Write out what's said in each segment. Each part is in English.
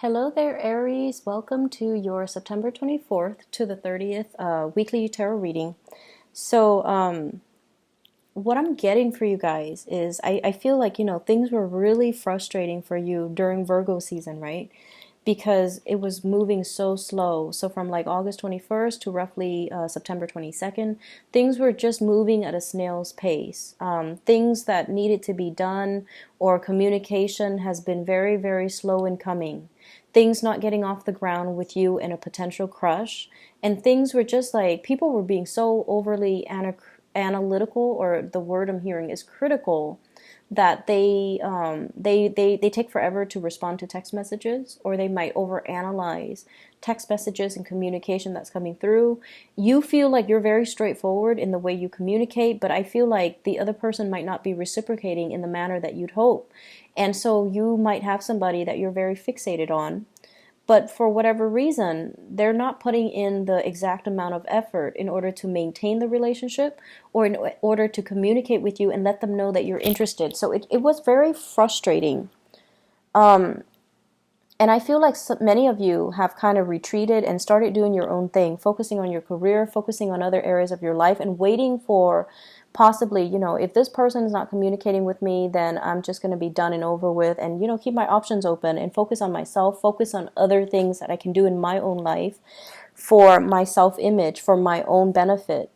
Hello there, Aries. Welcome to your September 24th to the 30th weekly tarot reading. So, what I'm getting for you guys is I feel like, things were really frustrating for you during Virgo season, right? Because it was moving so slow. So from like August 21st to roughly September 22nd, things were just moving at a snail's pace. Things that needed to be done or communication has been very, very slow in coming. Things not getting off the ground with you and a potential crush. And things were just like people were being so overly analytical, or the word I'm hearing is critical, that they take forever to respond to text messages, or they might overanalyze text messages and communication that's coming through. You feel like you're very straightforward in the way you communicate, but I feel like the other person might not be reciprocating in the manner that you'd hope. And so you might have somebody that you're very fixated on, but for whatever reason, they're not putting in the exact amount of effort in order to maintain the relationship, or in order to communicate with you and let them know that you're interested. So it was very frustrating. And I feel like many of you have kind of retreated and started doing your own thing, focusing on your career, focusing on other areas of your life, and waiting for possibly, if this person is not communicating with me, then I'm just going to be done and over with, and, keep my options open and focus on myself, focus on other things that I can do in my own life for my self-image, for my own benefit.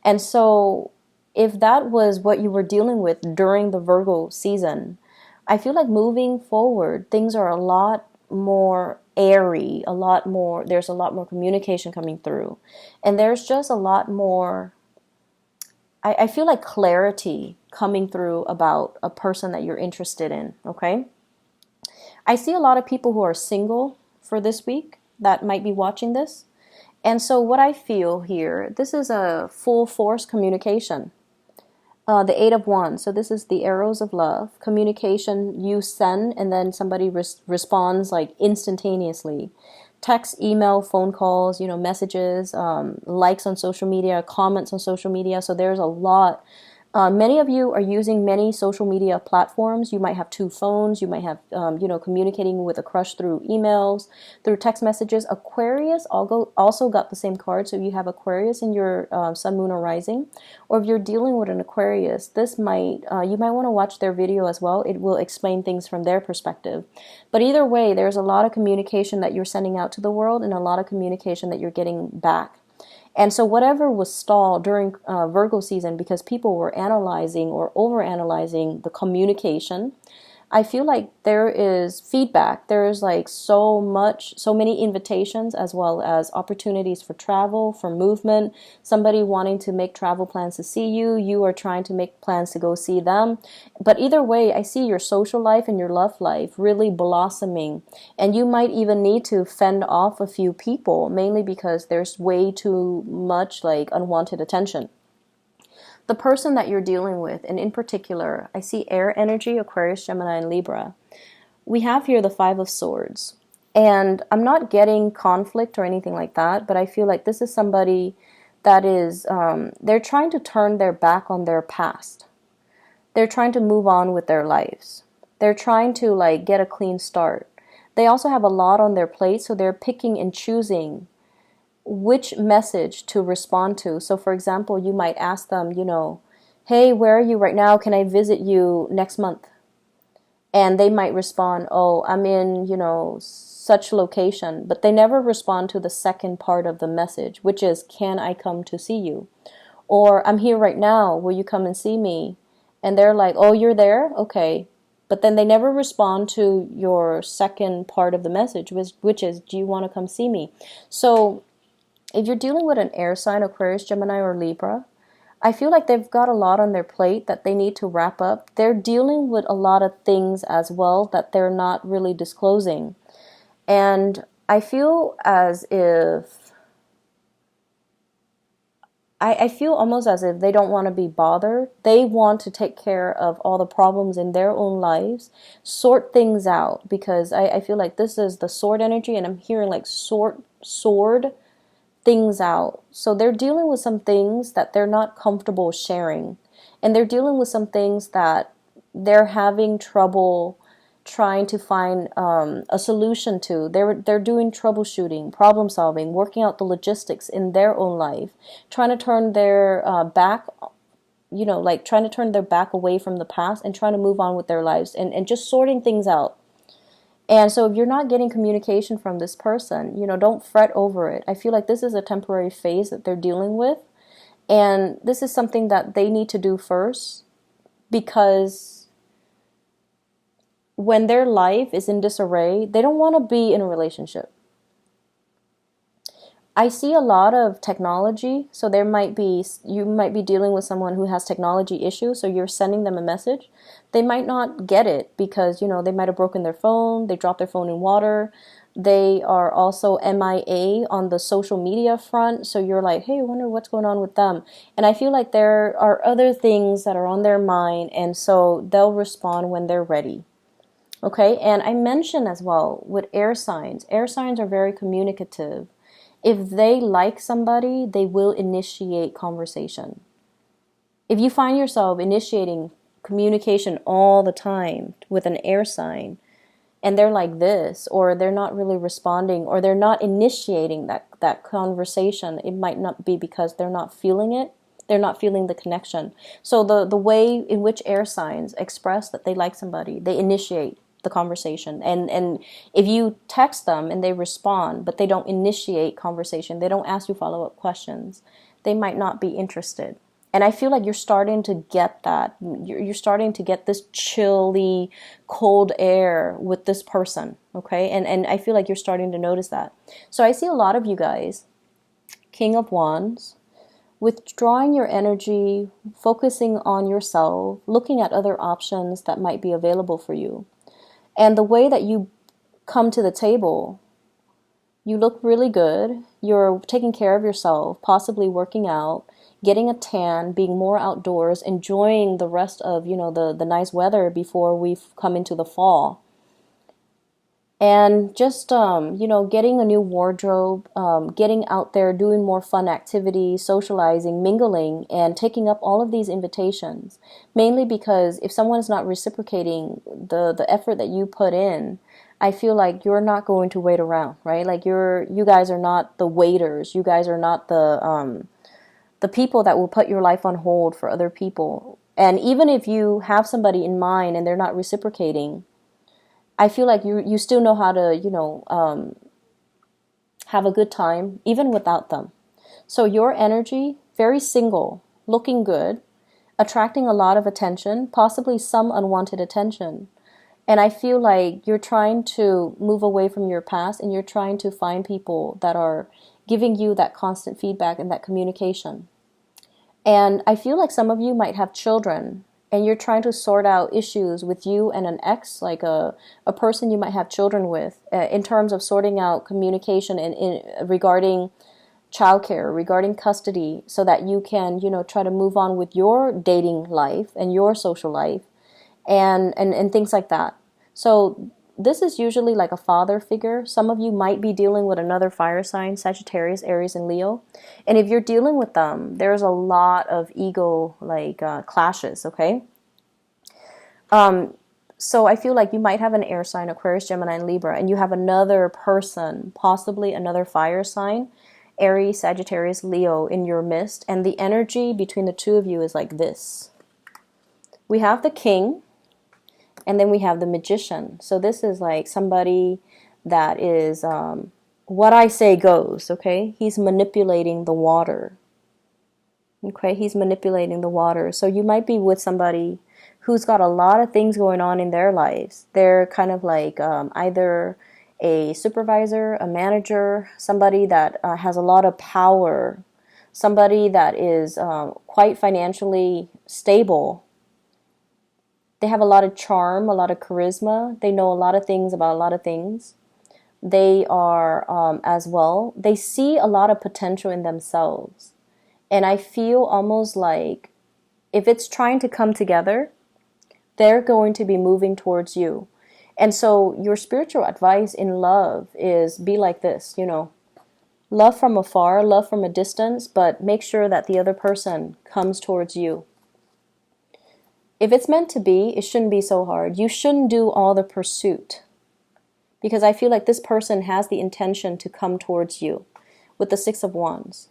And so if that was what you were dealing with during the Virgo season, I feel like moving forward, things are a lot more airy, there's a lot more communication coming through. And there's just a lot more, I feel like clarity coming through about a person that you're interested in, okay? I see a lot of people who are single for this week that might be watching this. And so what I feel here, this is a full force communication. The Eight of Wands. So this is the arrows of love. Communication you send, and then somebody responds like instantaneously. Text, email, phone calls, messages, likes on social media, comments on social media. So there's a lot. Many of you are using many social media platforms. You might have two phones. You might have, communicating with a crush through emails, through text messages. Aquarius also got the same card. So if you have Aquarius in your sun, moon, or rising, or if you're dealing with an Aquarius, you might want to watch their video as well. It will explain things from their perspective. But either way, there's a lot of communication that you're sending out to the world, and a lot of communication that you're getting back. And so whatever was stalled during Virgo season because people were analyzing or overanalyzing the communication, I feel like there is feedback. There is like so many invitations, as well as opportunities for travel, for movement, somebody wanting to make travel plans to see you, you are trying to make plans to go see them. But either way, I see your social life and your love life really blossoming. And you might even need to fend off a few people, mainly because there's way too much like unwanted attention. The person that you're dealing with, and in particular, I see air energy, Aquarius, Gemini, and Libra. We have here the Five of Swords. And I'm not getting conflict or anything like that, but I feel like this is somebody that is, they're trying to turn their back on their past. They're trying to move on with their lives. They're trying to like get a clean start. They also have a lot on their plate, so they're picking and choosing which message to respond to. So for example, you might ask them, hey, where are you right now? Can I visit you next month? And they might respond, oh, I'm in, such location. But they never respond to the second part of the message, which is, can I come to see you? Or I'm here right now. Will you come and see me? And they're like, oh, you're there? Okay. But then they never respond to your second part of the message, which is, do you want to come see me? So if you're dealing with an air sign, Aquarius, Gemini, or Libra, I feel like they've got a lot on their plate that they need to wrap up. They're dealing with a lot of things as well that they're not really disclosing. And I feel as if, I feel almost as if they don't want to be bothered. They want to take care of all the problems in their own lives, sort things out, because I feel like this is the sword energy, and I'm hearing like sword things out. So they're dealing with some things that they're not comfortable sharing. And they're dealing with some things that they're having trouble trying to find a solution to. They're doing troubleshooting, problem solving, working out the logistics in their own life, trying to turn their back, like trying to turn their back away from the past and trying to move on with their lives, and just sorting things out. And so if you're not getting communication from this person, don't fret over it. I feel like this is a temporary phase that they're dealing with. And this is something that they need to do first, because when their life is in disarray, they don't want to be in a relationship. I see a lot of technology, so you might be dealing with someone who has technology issues, so you're sending them a message. They might not get it because, they might have broken their phone, they dropped their phone in water, they are also MIA on the social media front, so you're like, hey, I wonder what's going on with them. And I feel like there are other things that are on their mind, and so they'll respond when they're ready. Okay, and I mentioned as well with air signs are very communicative. If they like somebody, they will initiate conversation. If you find yourself initiating communication all the time with an air sign, and they're like this, or they're not really responding, or they're not initiating that conversation, it might not be because they're not feeling it. They're not feeling the connection. So the way in which air signs express that they like somebody, they initiate the conversation. And if you text them and they respond, but they don't initiate conversation, they don't ask you follow-up questions, they might not be interested. And I feel like you're starting to get that. You're starting to get this chilly, cold air with this person, okay? And I feel like you're starting to notice that. So I see a lot of you guys, King of Wands, withdrawing your energy, focusing on yourself, looking at other options that might be available for you. And the way that you come to the table, you look really good. You're taking care of yourself, possibly working out, getting a tan, being more outdoors, enjoying the rest of, the nice weather before we come into the fall. And just, getting a new wardrobe, getting out there, doing more fun activities, socializing, mingling, and taking up all of these invitations. Mainly because if someone is not reciprocating the effort that you put in, I feel like you're not going to wait around, right? Like you guys are not the waiters. You guys are not the people that will put your life on hold for other people. And even if you have somebody in mind and they're not reciprocating, I feel like you still know how to, have a good time, even without them. So your energy, very single, looking good, attracting a lot of attention, possibly some unwanted attention. And I feel like you're trying to move away from your past, and you're trying to find people that are giving you that constant feedback and that communication. And I feel like some of you might have children, and you're trying to sort out issues with you and an ex, like a person you might have children with, in terms of sorting out communication regarding childcare, regarding custody, so that you can, try to move on with your dating life and your social life, and things like that. So this is usually like a father figure. Some of you might be dealing with another fire sign, Sagittarius, Aries, and Leo. And if you're dealing with them, there's a lot of ego clashes, okay? So I feel like you might have an air sign, Aquarius, Gemini, and Libra, and you have another person, possibly another fire sign, Aries, Sagittarius, Leo, in your midst. And the energy between the two of you is like this. We have the King, and then we have the Magician. So this is like somebody that is, what I say goes, okay? He's manipulating the water. Okay, he's manipulating the water. So you might be with somebody who's got a lot of things going on in their lives. They're kind of like either a supervisor, a manager, somebody that has a lot of power, somebody that is quite financially stable. They have a lot of charm, a lot of charisma. They know a lot of things about a lot of things. They are, as well, they see a lot of potential in themselves. And I feel almost like if it's trying to come together, they're going to be moving towards you. And so your spiritual advice in love is be like this, love from afar, love from a distance, but make sure that the other person comes towards you. if it's meant to be, it shouldn't be so hard. You shouldn't do all the pursuit, because I feel like this person has the intention to come towards you with the Six of Wands.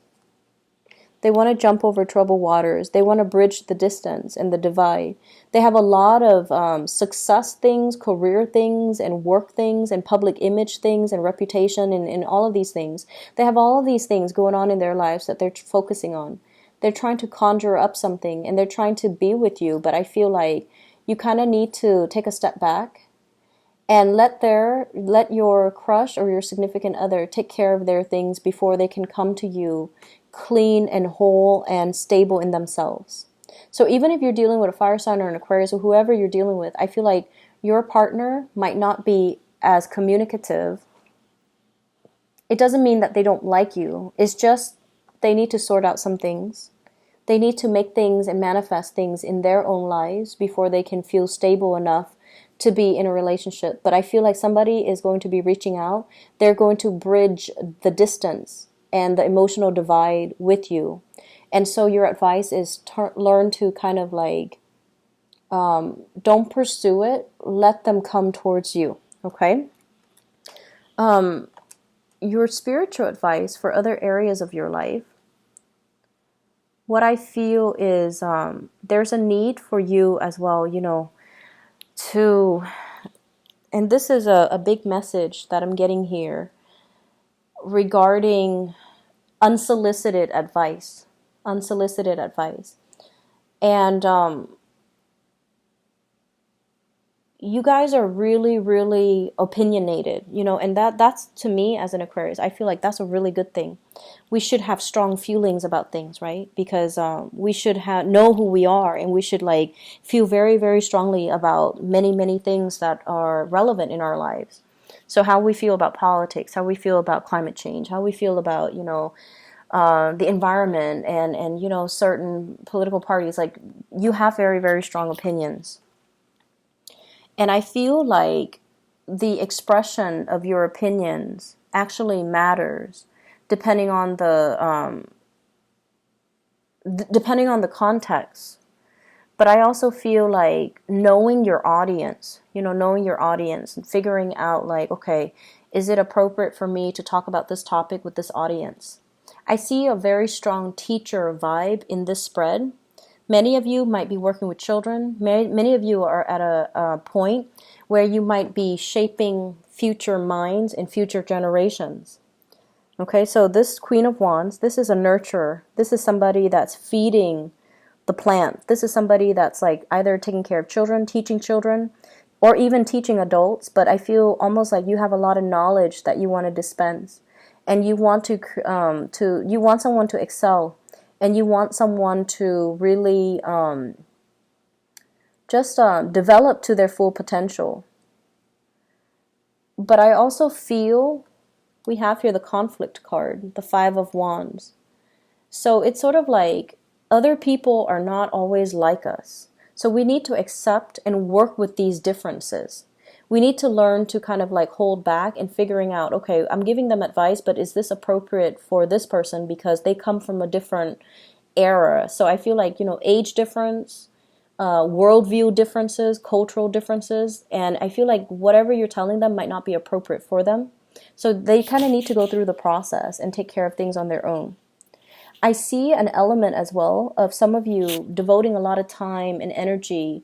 They want to jump over troubled waters. They want to bridge the distance and the divide. They have a lot of success things, career things, and work things, and public image things, and reputation, and all of these things. They have all of these things going on in their lives that they're focusing on. They're trying to conjure up something, and they're trying to be with you, but I feel like you kind of need to take a step back and let your crush or your significant other take care of their things before they can come to you clean and whole and stable in themselves. So even if you're dealing with a fire sign or an Aquarius or whoever you're dealing with, I feel like your partner might not be as communicative. It doesn't mean that they don't like you. It's just they need to sort out some things. They need to make things and manifest things in their own lives before they can feel stable enough to be in a relationship. But I feel like somebody is going to be reaching out. They're going to bridge the distance and the emotional divide with you. And so your advice is learn to kind of like, don't pursue it. Let them come towards you. Okay? Your spiritual advice for other areas of your life, what I feel is there's a need for you as well, to, and this is a big message that I'm getting here regarding unsolicited advice. And you guys are really, really opinionated, and that's, to me as an Aquarius, I feel like that's a really good thing. We should have strong feelings about things, right? Because we should know who we are, and we should like feel very, very strongly about many, many things that are relevant in our lives. So how we feel about politics, how we feel about climate change, how we feel about, the environment and certain political parties, like you have very, very strong opinions. And I feel like the expression of your opinions actually matters depending on the context. But I also feel like knowing your audience and figuring out like, okay, is it appropriate for me to talk about this topic with this audience? I see a very strong teacher vibe in this spread. Many of you might be working with children. Many of you are at a point where you might be shaping future minds and future generations. Okay, so this Queen of Wands, this is a nurturer. This is somebody that's feeding the plant. This is somebody that's like either taking care of children, teaching children, or even teaching adults. But I feel almost like you have a lot of knowledge that you want to dispense, and you want you want someone to excel. And you want someone to really develop to their full potential. But I also feel we have here the conflict card, the Five of Wands. So it's sort of like other people are not always like us. So we need to accept and work with these differences. We need to learn to kind of like hold back and figuring out, okay, I'm giving them advice, but is this appropriate for this person because they come from a different era? So I feel like, age difference, worldview differences, cultural differences, and I feel like whatever you're telling them might not be appropriate for them. So they kind of need to go through the process and take care of things on their own. I see an element as well of some of you devoting a lot of time and energy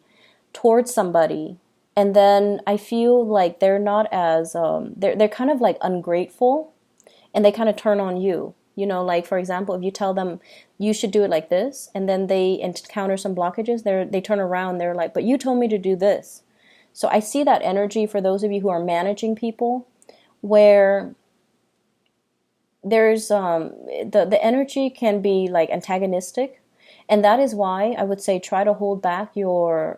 towards somebody, and then I feel like they're not as they're kind of like ungrateful, and they kind of turn on you. Like for example, if you tell them you should do it like this, and then they encounter some blockages, they turn around, they're like, but you told me to do this. So I see that energy for those of you who are managing people, where there's the energy can be like antagonistic, and that is why I would say try to hold back your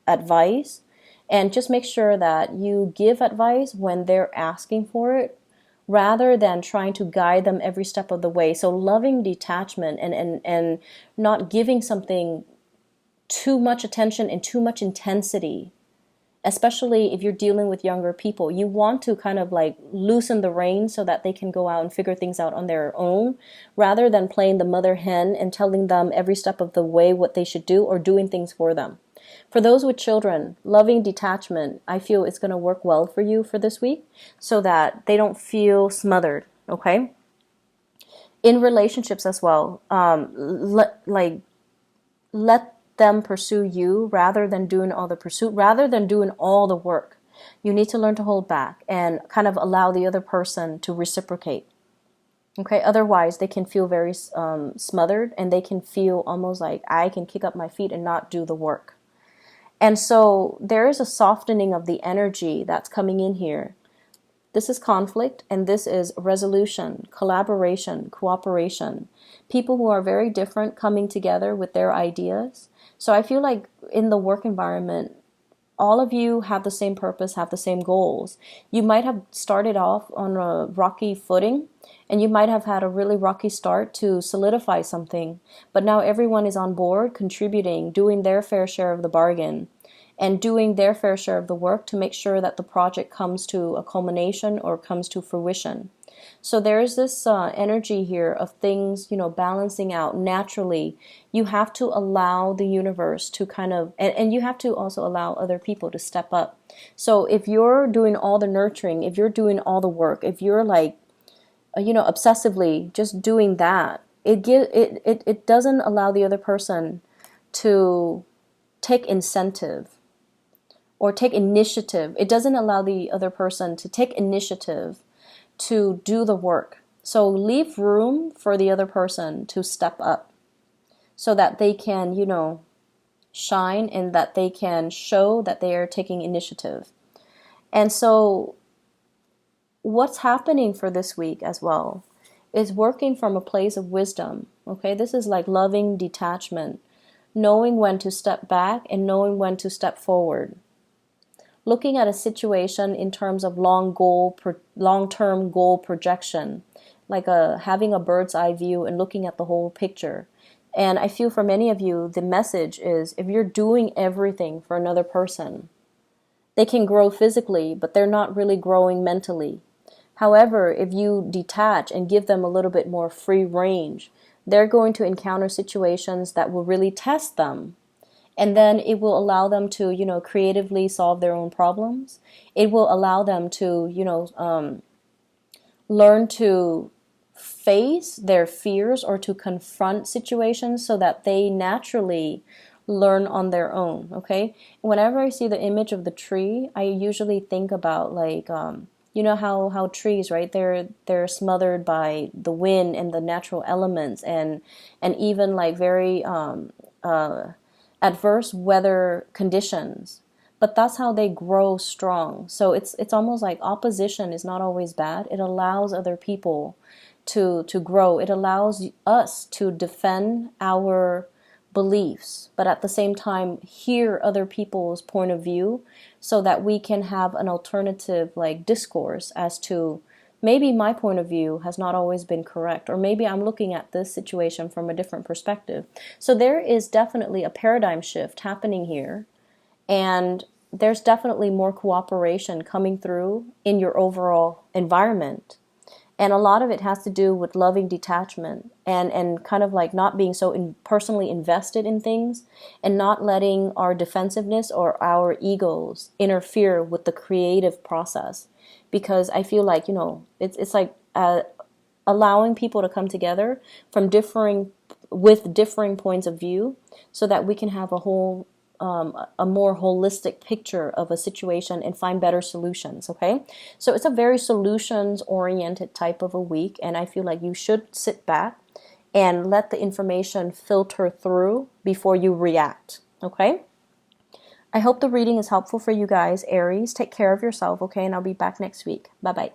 advice, and just make sure that you give advice when they're asking for it, rather than trying to guide them every step of the way. So loving detachment and not giving something too much attention and too much intensity, especially if you're dealing with younger people. You want to kind of like loosen the reins so that they can go out and figure things out on their own, rather than playing the mother hen and telling them every step of the way what they should do or doing things for them. For those with children, loving detachment, I feel it's going to work well for you for this week so that they don't feel smothered, okay? In relationships as well, let them pursue you rather than doing all the pursuit, rather than doing all the work. You need to learn to hold back and kind of allow the other person to reciprocate. Okay, otherwise they can feel very smothered, and they can feel almost like I can kick up my feet and not do the work. And so there is a softening of the energy that's coming in here. This is conflict, and this is resolution, collaboration, cooperation. People who are very different coming together with their ideas. So I feel like in the work environment, all of you have the same purpose, have the same goals. You might have started off on a rocky footing, and you might have had a really rocky start to solidify something. But now everyone is on board, contributing, doing their fair share of the bargain, and doing their fair share of the work to make sure that the project comes to a culmination or comes to fruition. So there is this energy here of things, balancing out naturally. You have to allow the universe to kind of, and you have to also allow other people to step up. So if you're doing all the nurturing, if you're doing all the work, if you're like, obsessively just doing that, it doesn't allow the other person to take incentive or take initiative. It doesn't allow the other person to take initiative to do the work. So leave room for the other person to step up so that they can, shine, and that they can show that they are taking initiative. And so what's happening for this week as well is working from a place of wisdom. Okay, this is like loving detachment, knowing when to step back and knowing when to step forward. Looking at a situation in terms of long-term goal projection, like having a bird's eye view and looking at the whole picture. And I feel for many of you, the message is if you're doing everything for another person, they can grow physically, but they're not really growing mentally. However, if you detach and give them a little bit more free range, they're going to encounter situations that will really test them. And then it will allow them to, creatively solve their own problems. It will allow them to, learn to face their fears or to confront situations so that they naturally learn on their own, okay? Whenever I see the image of the tree, I usually think about like, how trees, right? They're smothered by the wind and the natural elements and even like very adverse weather conditions, but that's how they grow strong. So it's almost like opposition is not always bad. It allows other people to grow. It allows us to defend our beliefs, but at the same time hear other people's point of view so that we can have an alternative like discourse as to maybe my point of view has not always been correct, or maybe I'm looking at this situation from a different perspective. So there is definitely a paradigm shift happening here, and there's definitely more cooperation coming through in your overall environment. And a lot of it has to do with loving detachment and kind of like not being so personally invested in things and not letting our defensiveness or our egos interfere with the creative process. Because I feel like, it's like allowing people to come together from differing points of view so that we can have a more holistic picture of a situation and find better solutions, okay? So it's a very solutions-oriented type of a week, and I feel like you should sit back and let the information filter through before you react, okay? I hope the reading is helpful for you guys, Aries. Take care of yourself, okay? And I'll be back next week. Bye-bye.